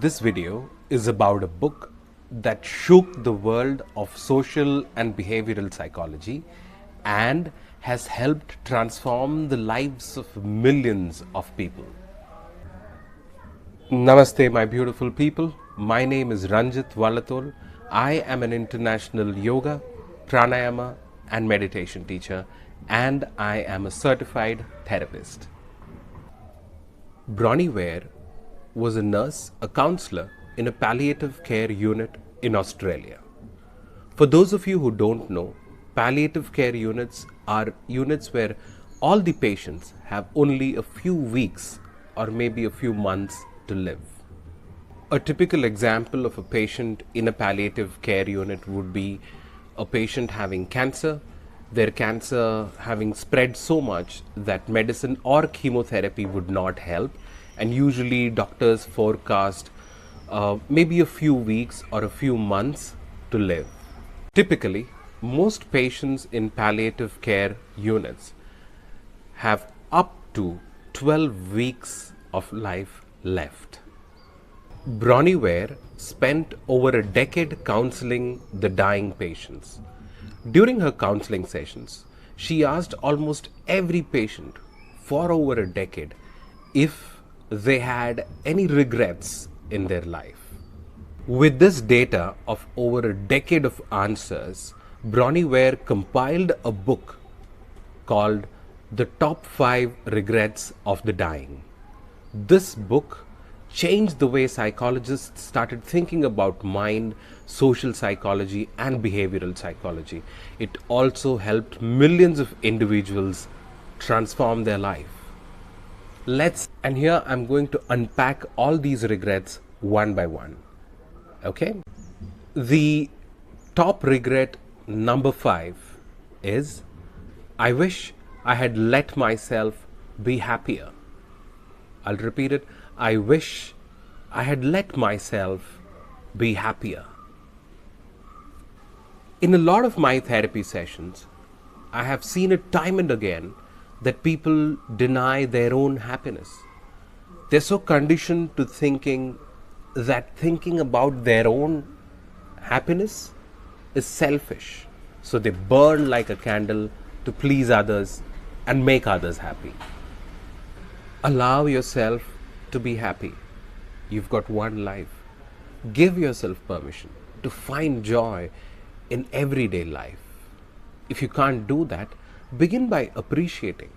This video is about a book that shook the world of social and behavioral psychology and has helped transform the lives of millions of people. Namaste, my beautiful people. My name is Ranjit Vallathol. I am an international yoga, pranayama, and meditation teacher, and I am a certified therapist. Bronnie Ware was a nurse, a counselor in a palliative care unit in Australia. For those of you who don't know, palliative care units are units where all the patients have only a few weeks or maybe a few months to live. A typical example of a patient in a palliative care unit would be a patient having cancer, their cancer having spread so much that medicine or chemotherapy would not help, and usually doctors forecast maybe a few weeks or a few months to live. Typically, most patients in palliative care units have up to 12 weeks of life left. Bronnie Ware spent over a decade counseling the dying patients. During her counseling sessions, she asked almost every patient for over a decade if they had any regrets in their life. With this data of over a decade of answers, Bronnie Ware compiled a book called The Top 5 Regrets of the Dying. This book changed the way psychologists started thinking about mind, social psychology, and behavioral psychology. It also helped millions of individuals transform their life. And here I'm going to unpack all these regrets one by one. Okay? The top regret number 5 is, I wish I had let myself be happier. I'll repeat it. I wish I had let myself be happier. In a lot of my therapy sessions, I have seen it time and again that people deny their own happiness. They're so conditioned to thinking that thinking about their own happiness is selfish. So they burn like a candle to please others and make others happy. Allow yourself to be happy. You've got one life. Give yourself permission to find joy in everyday life. If you can't do that, begin by appreciating.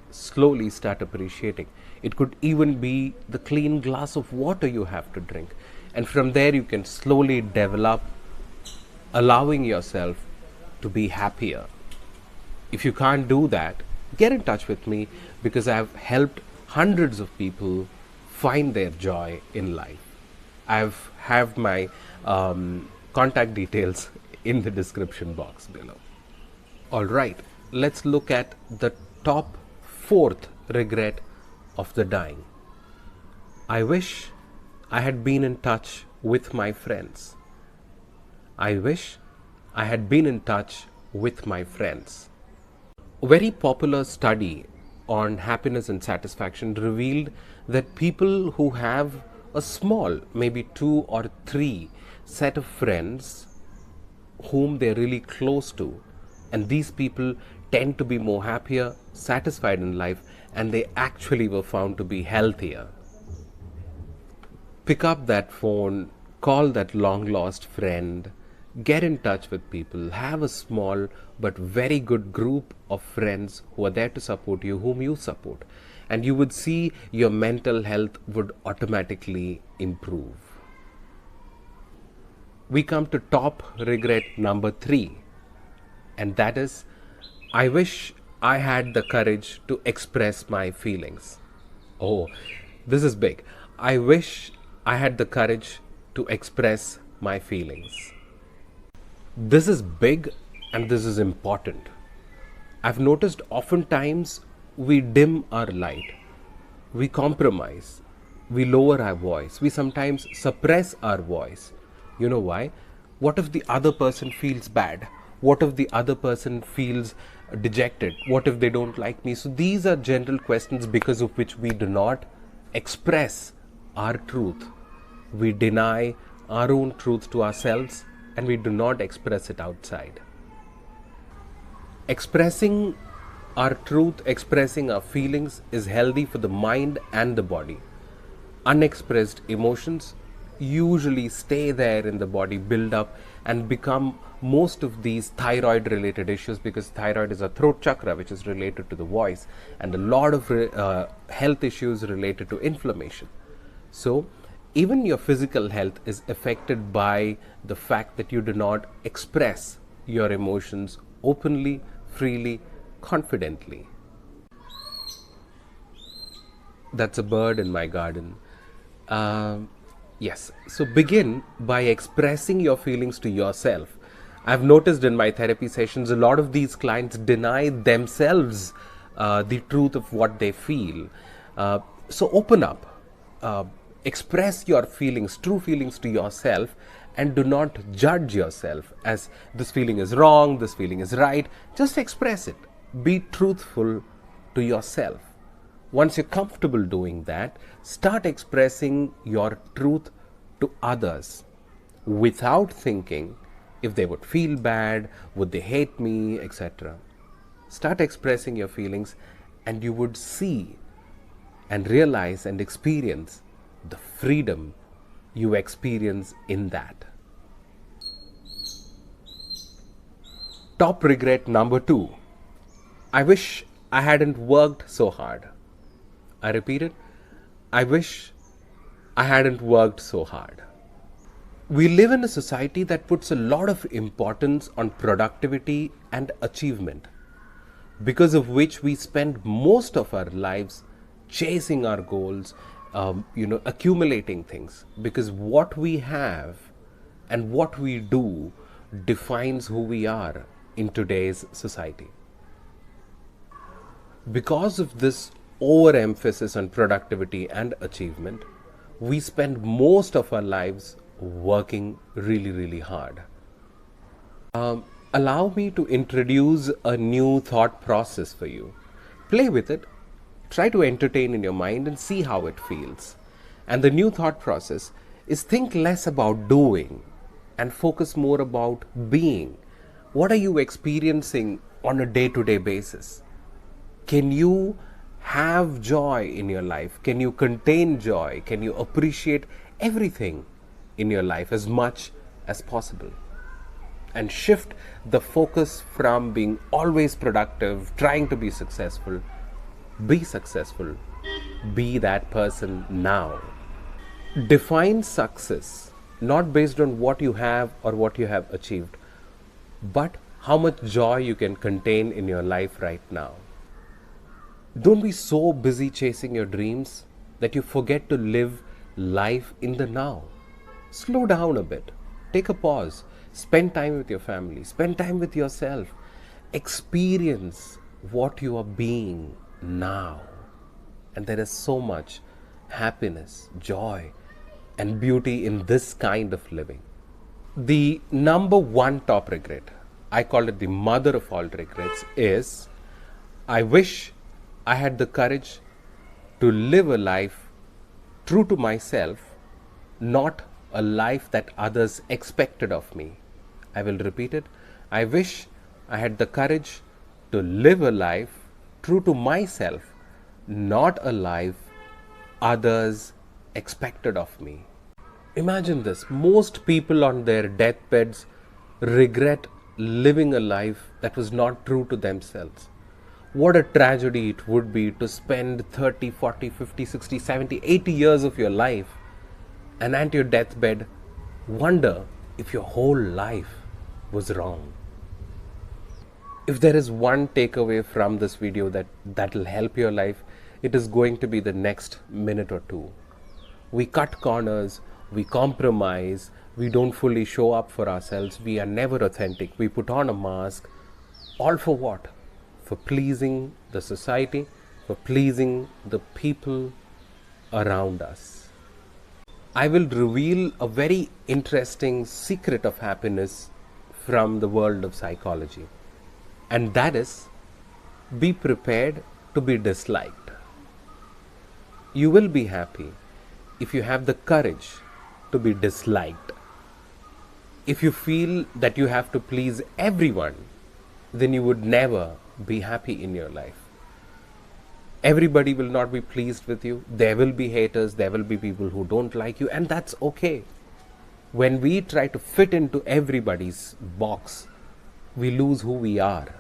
Slowly start appreciating. It could even be the clean glass of water you have to drink. And from there you can slowly develop allowing yourself to be happier. If you can't do that, get in touch with me, because I have helped hundreds of people find their joy in life. I have my contact details in the description box below. All right, let's look at the top 4th regret of the dying. I wish I had been in touch with my friends. I wish I had been in touch with my friends. A very popular study on happiness and satisfaction revealed that people who have a small, maybe 2 or 3 set of friends whom they're really close to, and these people tend to be more happier, satisfied in life, and they actually were found to be healthier. Pick up that phone, call that long lost friend, get in touch with people, have a small but very good group of friends who are there to support you, whom you support, and you would see your mental health would automatically improve. We come to top regret number 3, and that is, I wish I had the courage to express my feelings. Oh, this is big. I wish I had the courage to express my feelings. This is big and this is important. I've noticed oftentimes we dim our light, we compromise, we lower our voice, we sometimes suppress our voice. You know why? What if the other person feels bad? What if the other person feels dejected? What if they don't like me? So these are general questions because of which we do not express our truth. we deny our own truth to ourselves and we do not express it outside. Expressing our truth, expressing our feelings is healthy for the mind and the body. Unexpressed emotions usually stay there in the body, build up, and become most of these thyroid related issues, because thyroid is a throat chakra which is related to the voice, and a lot of health issues related to inflammation. So even your physical health is affected by the fact that you do not express your emotions openly, freely, confidently. That's a bird in my garden. Yes, so begin by expressing your feelings to yourself. I've noticed in my therapy sessions a lot of these clients deny themselves the truth of what they feel. So open up, express your feelings, true feelings to yourself, and do not judge yourself as this feeling is wrong, this feeling is right. Just express it. Be truthful to yourself. Once you're comfortable doing that, start expressing your truth to others without thinking if they would feel bad, would they hate me, etc. Start expressing your feelings and you would see and realize and experience the freedom you experience in that. Top regret number 2. I wish I hadn't worked so hard. I repeat it. I wish I hadn't worked so hard. We live in a society that puts a lot of importance on productivity and achievement, because of which we spend most of our lives chasing our goals, accumulating things, because what we have and what we do defines who we are in today's society. Because of this overemphasis on productivity and achievement, we spend most of our lives working really, really hard. Allow me to introduce a new thought process for you. Play with it, try to entertain in your mind and see how it feels. And the new thought process is think less about doing and focus more about being. What are you experiencing on a day-to-day basis? Can you have joy in your life? Can you contain joy? Can you appreciate everything in your life as much as possible? And shift the focus from being always productive, trying to be successful. Be successful. Be that person now. Define success not based on what you have or what you have achieved, but how much joy you can contain in your life right now. Don't be so busy chasing your dreams that you forget to live life in the now. Slow down a bit. Take a pause. Spend time with your family. Spend time with yourself. Experience what you are being now. And there is so much happiness, joy, and beauty in this kind of living. The number 1 top regret, I call it the mother of all regrets, is I wish I had the courage to live a life true to myself, not a life that others expected of me. I will repeat it. I wish I had the courage to live a life true to myself, not a life others expected of me. Imagine this. Most people on their deathbeds regret living a life that was not true to themselves. What a tragedy it would be to spend 30, 40, 50, 60, 70, 80 years of your life and at your deathbed wonder if your whole life was wrong. If there is one takeaway from this video that will help your life, it is going to be the next minute or two. We cut corners, we compromise, we don't fully show up for ourselves, we are never authentic, we put on a mask, all for what? For pleasing the society, for pleasing the people around us. I will reveal a very interesting secret of happiness from the world of psychology, and that is, be prepared to be disliked. You will be happy if you have the courage to be disliked. If you feel that you have to please everyone, then you would never be happy in your life. Everybody will not be pleased with you. There will be haters, there will be people who don't like you, and that's okay. When we try to fit into everybody's box, we lose who we are.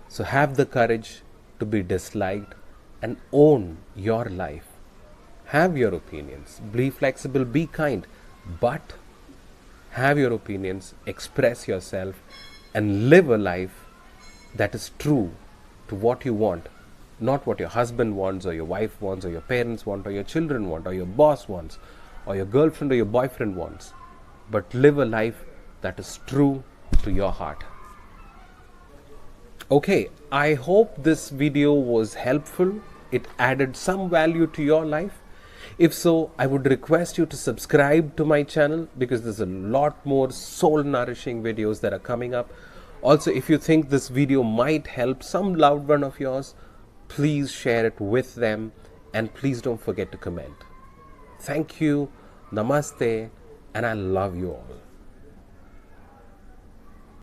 So have the courage to be disliked and own your life. Have your opinions. Be flexible, be kind, but have your opinions, express yourself, and live a life that is true to what you want, not what your husband wants, or your wife wants, or your parents want, or your children want, or your boss wants, or your girlfriend or your boyfriend wants, but live a life that is true to your heart. Okay, I hope this video was helpful. It added some value to your life. If so, I would request you to subscribe to my channel, because there's a lot more soul nourishing videos that are coming up. Also, if you think this video might help some loved one of yours, please share it with them, and please don't forget to comment. Thank you, namaste, and I love you all.